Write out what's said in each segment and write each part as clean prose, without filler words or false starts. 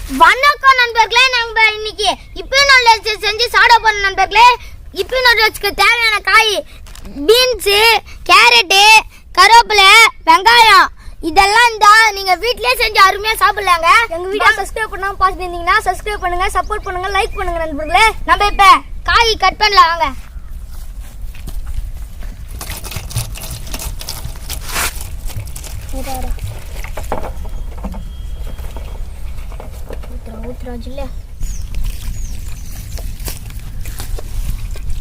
வணக்கம் நண்பர்களே, நம்ம இன்னைக்கு இப்பி நூடுல்ஸ் செஞ்சு சாப்பிட போறோம் நண்பர்களே. இப்பி நூடுல்ஸ்க்கு தேவையான காய் பீன்ஸ், கேரட், கருவேப்பிலை, வெங்காயம் இதெல்லாம் தான் நீங்க வீட்லயே செஞ்சு அருமையா சாப்பிடலாங்க. எங்க வீடியோ சப்ஸ்கிரைப் பண்ணாம பார்த்துட்டு இருந்தீங்கன்னா சப்ஸ்கிரைப் பண்ணுங்க, சப்போர்ட் பண்ணுங்க, லைக் பண்ணுங்க நண்பர்களே. நம்ம இப்ப காய் கட் பண்ணலாம் வாங்க.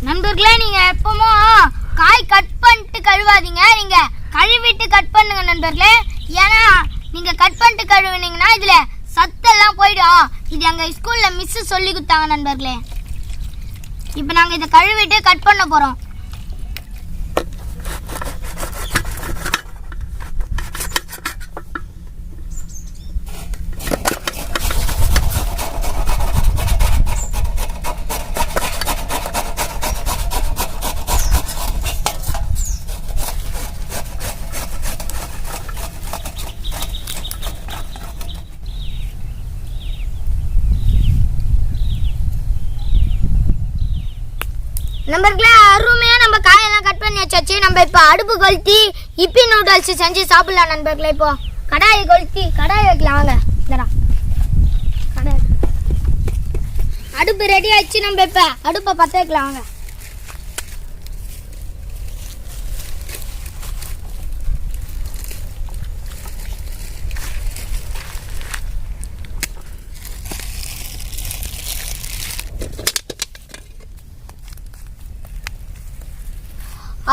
நண்பர்களே, நீங்க எப்பவும் காய் கட் பண்ணிட்டு கழுவாதீங்க, நீங்க கழுவிட்டு கட் பண்ணுங்க நண்பர்களே. ஏன்னா நீங்க கட் பண்ணிட்டு கழுவுனீங்கன்னா இதுல சத்தெல்லாம் போயிடும். இது எங்க ஸ்கூல்ல மிஸ் சொல்லி கொடுத்தாங்க நண்பர்களே. இப்போ நாங்க இதை கழுவிட்டு கட் பண்ண போறோம். நண்பர்களே, அருமையா நம்ம காயெல்லாம் கட் பண்ணி வச்சாச்சு. நம்ம இப்போ அடுப்பு கொளுத்தி இப்பி நூடுல்ஸ் செஞ்சு சாப்பிடலாம் நண்பர்களே. இப்போ கடாயை கொளுத்தி கடாயை வைக்கலாம் வாங்க. கடாய் அடுப்பு ரெடி ஆயிடுச்சு. நம்ம இப்போ அடுப்பை பற்ற வைக்கலாம் வாங்க.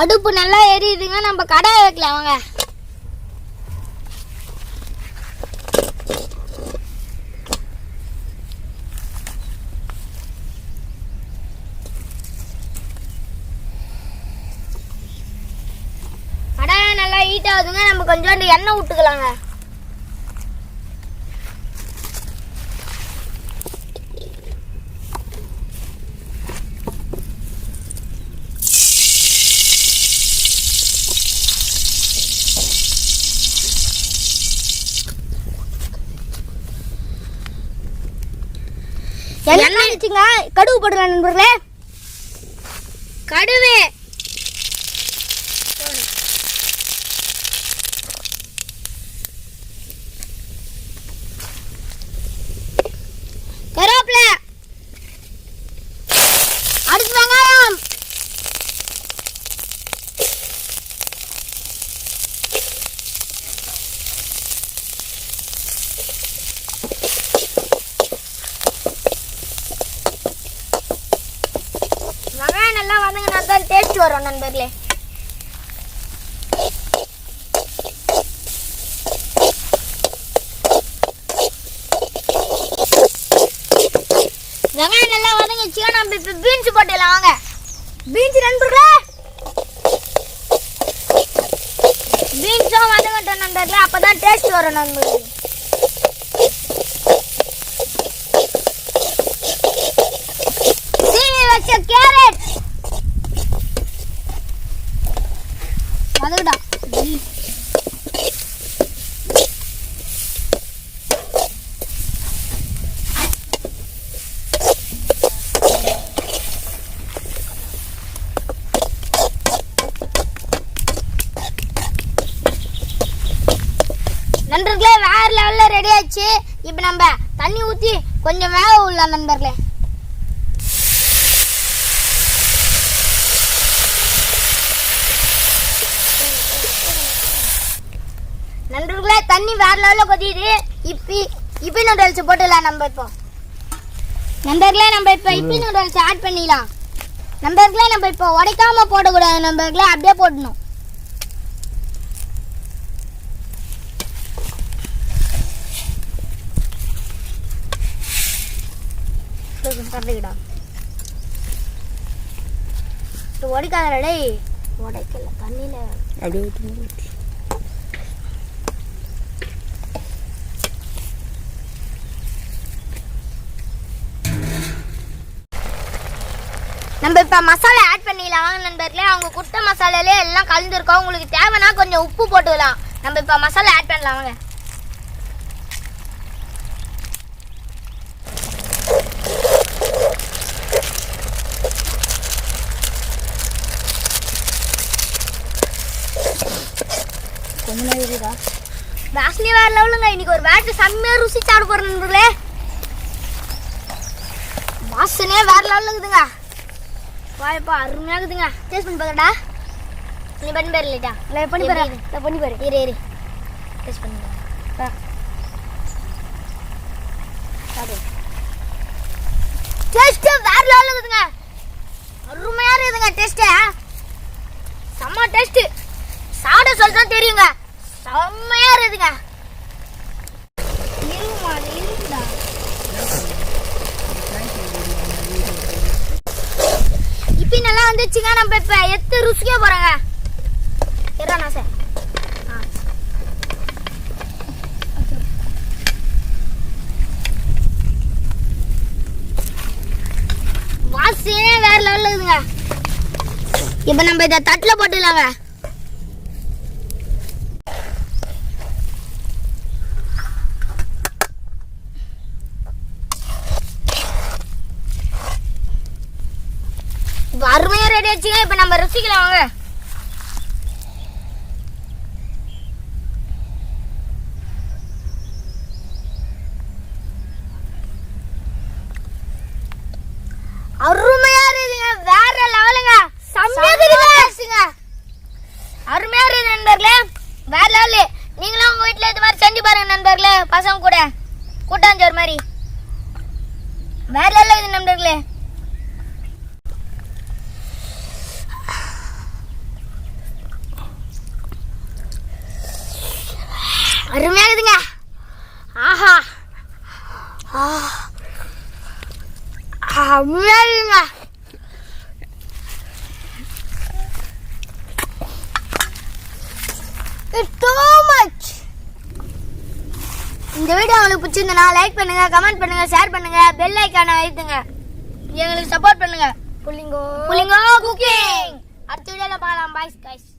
அடுப்பு நல்லா எரியுதுங்க. நம்ம கடாயை வைக்கலாம் வாங்க. கடாயை நல்லா ஹீட் ஆகுதுங்க. நம்ம கொஞ்சோண்டு எண்ணெய் விட்டுக்கலாங்க. கடுகு போடலாம் நண்பர்களே. கடுகு, கருவேப்பிலை, அடுத்து வெங்காயம், நல்லா வதங்கினா தான் டேஸ்ட் வரும் நண்பர்களே. வெங்காயம் நல்லா வதங்கிச்சு. நம்ம இப்ப பீன்ஸ் போட்டுடலாம் வாங்க. பீன்ஸ் நண்பர்களே, பீன்ஸும் வதங்கட்டும் நண்பர்களே, அப்பதான் டேஸ்ட் வரும் நண்பர்களே. கேரட் வதக்குடா. நண்பர்களே, வேற லெவல்ல ரெடி ஆயிடுச்சு. இப்ப நம்ம தண்ணி ஊத்தி கொஞ்சம் வேக விடலாம் நண்பர்களே. நண்பர்களே, தண்ணி வேற லெவல்ல கொதிக்குது. இப்பி நூடுல்ஸ் போட்டுடலாம் நம்ம இப்போ. நண்பர்களே, நம்ம இப்போ இப்பி நூடுல்ஸ் ஆட் பண்ணிடலாம். நண்பர்களே, நம்ம இப்போ உடைக்காம போடக்கூடாது நண்பர்களே, அப்படியே போடணும். உடைக்காதடா, உடைக்கல தண்ணியில அப்படியே ஊற்றி. நம்ம இப்போ மசாலா ஆட் பண்ணிடலாம் வாங்க நண்பர்களே. அவங்க கொடுத்த மசாலாலே எல்லாம் கலந்துருக்கோம். உங்களுக்கு தேவைன்னா கொஞ்சம் உப்பு போட்டுக்கலாம். நம்ம இப்போ மசாலா ஆட் பண்ணலாம் வாங்க. வாசனை வேற லெவலுங்க. இன்னைக்கு ஒரு வேட்டு செம்மையா ருசி சாப்பிட போறேன் நண்பர்களே. வாசனையே வேற லெவலில் இருக்குதுங்க. வாய்ப்பா அருமையா இருக்குதுங்க. டேஸ்ட் பண்ணி பாக்கடா. நீ பண்ணி பாரு இல்லைட்டா? இல்லை பண்ணி பாரு. நான் பண்ணி பாரு. இரு டேஸ்ட் பண்ணி டேஸ்ட் வேற லெவலில் இருக்குதுங்க. அருமையா இருக்குதுங்க டேஸ்ட். செம்ம டேஸ்ட். சாப்பிட சொல்லி தான் தெரியுங்க. செம்மையா இருக்குதுங்க. இருக்குடா. இப்ப நல்லா வந்துச்சுங்க. நம்ம இப்ப எத்து ருசிக்க போறோங்க. நாச வாசனையே வேற லெவல்ல இருக்குதுங்க. இப்ப நம்ம இத தட்டுல போட்டுலாங்க. அருமையா ரெடி ஆச்சுங்க. இப்ப நம்ம ருசிக்கலாம் வாங்க. அருமையா இருக்குங்க. வேற லெவலுங்க. செம்மையா இருக்குங்க. அருமையா இருக்கு நண்பர்களே. வேற லெவலு. நீங்களும் உங்க வீட்டுல இது மாதிரி செஞ்சு பாருங்க நண்பர்களே. பசங்க கூட கூட்டாஞ்சோறு மாதிரி வேற லெவலில் இருக்குது நண்பர்களே. அருமையா இருக்குதுங்க. ஆஹா அருமையா இருக்குங்க. இந்த வீடியோ உங்களுக்கு பிடிச்சிருந்தா லைக் பண்ணுங்க, கமெண்ட் பண்ணுங்க, ஷேர் பண்ணுங்க, பெல் ஐகானை அழுத்துங்க. எங்களுக்கு சப்போர்ட் பண்ணுங்க. புள்ளிங்கோ புள்ளிங்கோ குக்கிங். அடுத்த வீடியோல பார்க்கலாம். Bye guys.